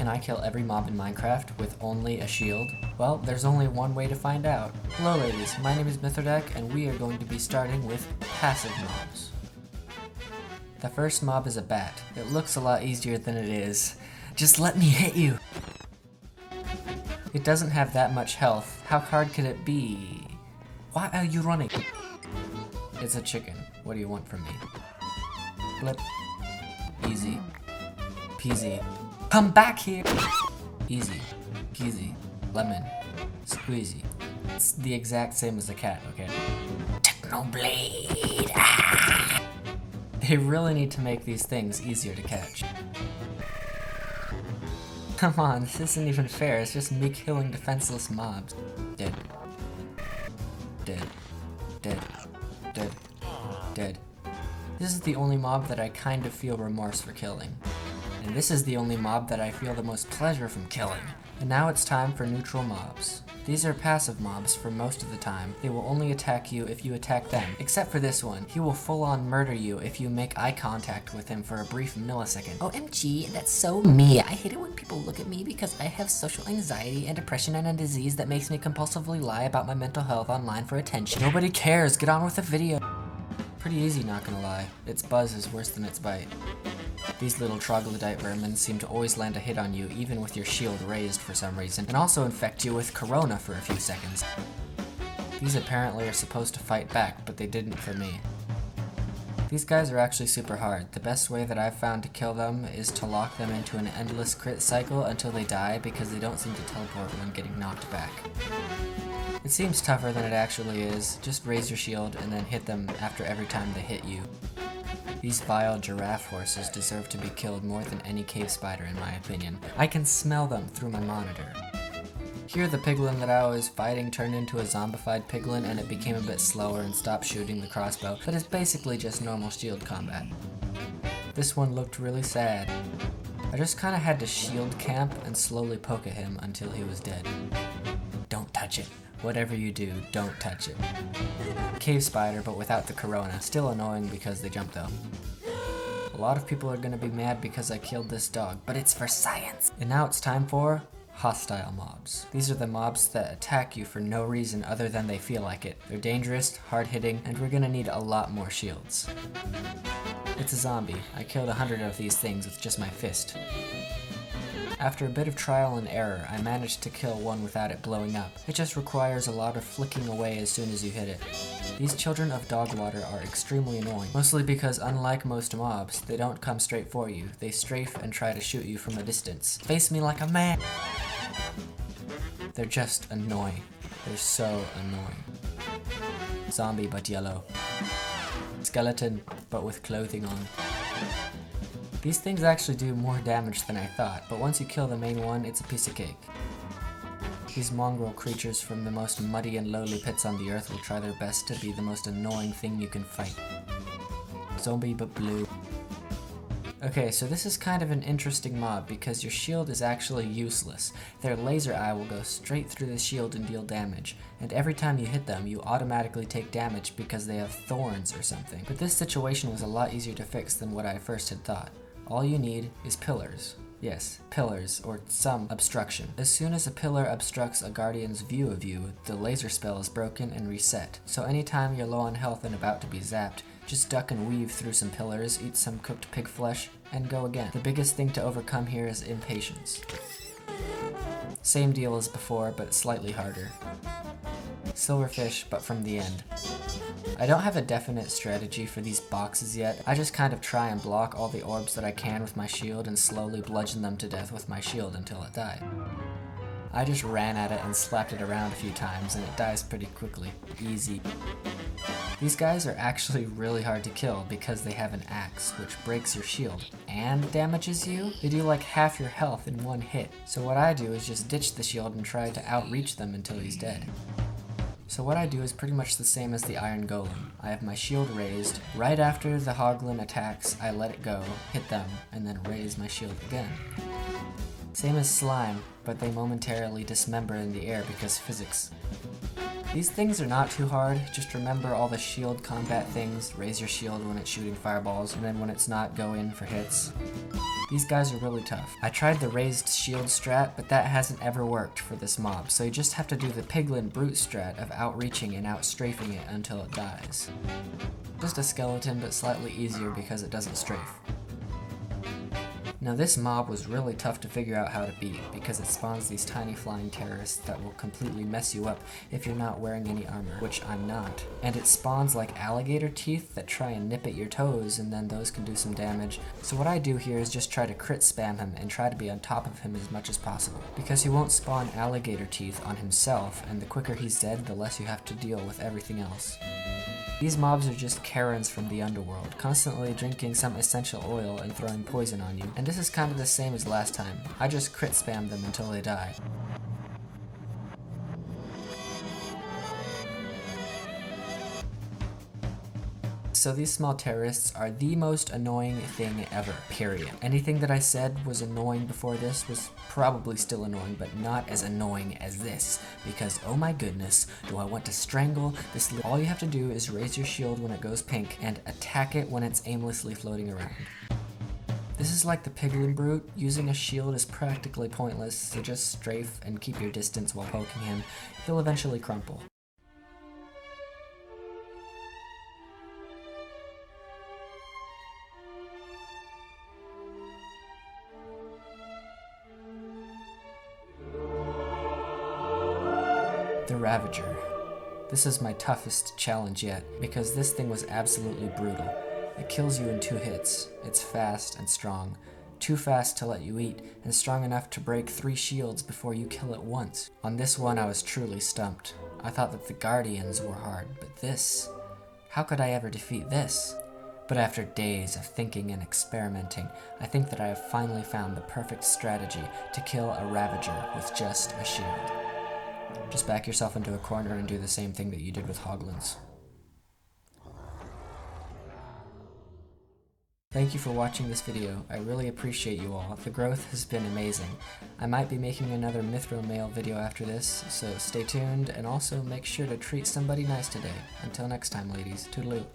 Can I kill every mob in Minecraft with only a shield? Well, there's only one way to find out. Hello ladies, my name is Mithridac, and we are going to be starting with passive mobs. The first mob is a bat. It looks a lot easier than it is. Just let me hit you! It doesn't have that much health. How hard could it be? Why are you running? It's a chicken. What do you want from me? Blip. Easy. Peasy. Come back here! Easy. Peasy. Lemon. Squeezy. It's the exact same as the cat, okay? Technoblade! Ah! They really need to make these things easier to catch. Come on, this isn't even fair. It's just me killing defenseless mobs. Dead. Dead. Dead. Dead. Dead. This is the only mob that I kind of feel remorse for killing. And this is the only mob that I feel the most pleasure from killing. And now it's time for neutral mobs. These are passive mobs for most of the time. They will only attack you if you attack them. Except for this one. He will full-on murder you if you make eye contact with him for a brief millisecond. OMG, that's so me. I hate it when people look at me because I have social anxiety and depression and a disease that makes me compulsively lie about my mental health online for attention. Nobody cares. Get on with the video. Pretty easy, not gonna lie. Its buzz is worse than its bite. These little troglodyte vermin seem to always land a hit on you even with your shield raised for some reason, and also infect you with corona for a few seconds. These apparently are supposed to fight back, but they didn't for me. These guys are actually super hard. The best way that I've found to kill them is to lock them into an endless crit cycle until they die because they don't seem to teleport when getting knocked back. It seems tougher than it actually is. Just raise your shield and then hit them after every time they hit you. These vile giraffe horses deserve to be killed more than any cave spider in my opinion. I can smell them through my monitor. Here the piglin that I was fighting turned into a zombified piglin and it became a bit slower and stopped shooting the crossbow, but it's basically just normal shield combat. This one looked really sad. I just kinda had to shield camp and slowly poke at him until he was dead. Don't touch it. Whatever you do, don't touch it. Cave spider, but without the corona. Still annoying because they jump though. A lot of people are gonna be mad because I killed this dog, but it's for science. And now it's time for hostile mobs. These are the mobs that attack you for no reason other than they feel like it. They're dangerous, hard-hitting, and we're gonna need a lot more shields. It's a zombie. I killed 100 of these things with just my fist. After a bit of trial and error, I managed to kill one without it blowing up. It just requires a lot of flicking away as soon as you hit it. These children of dog water are extremely annoying, mostly because unlike most mobs, they don't come straight for you. They strafe and try to shoot you from a distance. Face me like a man! They're just annoying. They're so annoying. Zombie but yellow. Skeleton but with clothing on. These things actually do more damage than I thought, but once you kill the main one, it's a piece of cake. These mongrel creatures from the most muddy and lowly pits on the earth will try their best to be the most annoying thing you can fight. Zombie but blue. Okay, so this is kind of an interesting mob because your shield is actually useless. Their laser eye will go straight through the shield and deal damage, and every time you hit them, you automatically take damage because they have thorns or something. But this situation was a lot easier to fix than what I first had thought. All you need is pillars. Yes, pillars, or some obstruction. As soon as a pillar obstructs a guardian's view of you, the laser spell is broken and reset. So anytime you're low on health and about to be zapped, just duck and weave through some pillars, eat some cooked pig flesh, and go again. The biggest thing to overcome here is impatience. Same deal as before, but slightly harder. Silverfish, but from the end. I don't have a definite strategy for these boxes yet. I just kind of try and block all the orbs that I can with my shield and slowly bludgeon them to death with my shield until it died. I just ran at it and slapped it around a few times and it dies pretty quickly. Easy. These guys are actually really hard to kill because they have an axe, which breaks your shield and damages you. They do like half your health in one hit. So what I do is just ditch the shield and try to outreach them until he's dead. So what I do is pretty much the same as the Iron Golem. I have my shield raised. Right after the Hoglin attacks, I let it go, hit them, and then raise my shield again. Same as slime, but they momentarily dismember in the air because physics. These things are not too hard, just remember all the shield combat things, raise your shield when it's shooting fireballs, and then when it's not, go in for hits. These guys are really tough. I tried the raised shield strat, but that hasn't ever worked for this mob, so you just have to do the piglin brute strat of outreaching and outstrafing it until it dies. Just a skeleton, but slightly easier because it doesn't strafe. Now this mob was really tough to figure out how to beat, because it spawns these tiny flying terrorists that will completely mess you up if you're not wearing any armor, which I'm not. And it spawns like alligator teeth that try and nip at your toes, and then those can do some damage. So what I do here is just try to crit spam him and try to be on top of him as much as possible, because he won't spawn alligator teeth on himself, and the quicker he's dead, the less you have to deal with everything else. These mobs are just Karens from the underworld, constantly drinking some essential oil and throwing poison on you, and this is kind of the same as last time. I just crit spam them until they die. So these small terrorists are the most annoying thing ever, period. Anything that I said was annoying before this was probably still annoying, but not as annoying as this, because oh my goodness, do I want to strangle this. All you have to do is raise your shield when it goes pink and attack it when it's aimlessly floating around. This is like the piglin brute. Using a shield is practically pointless, so just strafe and keep your distance while poking him. He'll eventually crumple. The Ravager. This is my toughest challenge yet, because this thing was absolutely brutal. It kills you in 2 hits. It's fast and strong. Too fast to let you eat, and strong enough to break 3 shields before you kill it once. On this one I was truly stumped. I thought that the Guardians were hard, but this? How could I ever defeat this? But after days of thinking and experimenting, I think that I have finally found the perfect strategy to kill a Ravager with just a shield. Just back yourself into a corner and do the same thing that you did with Hoglins. Thank you for watching this video. I really appreciate you all. The growth has been amazing. I might be making another Mithril Mail video after this, so stay tuned, and also make sure to treat somebody nice today. Until next time, ladies. Toodaloo.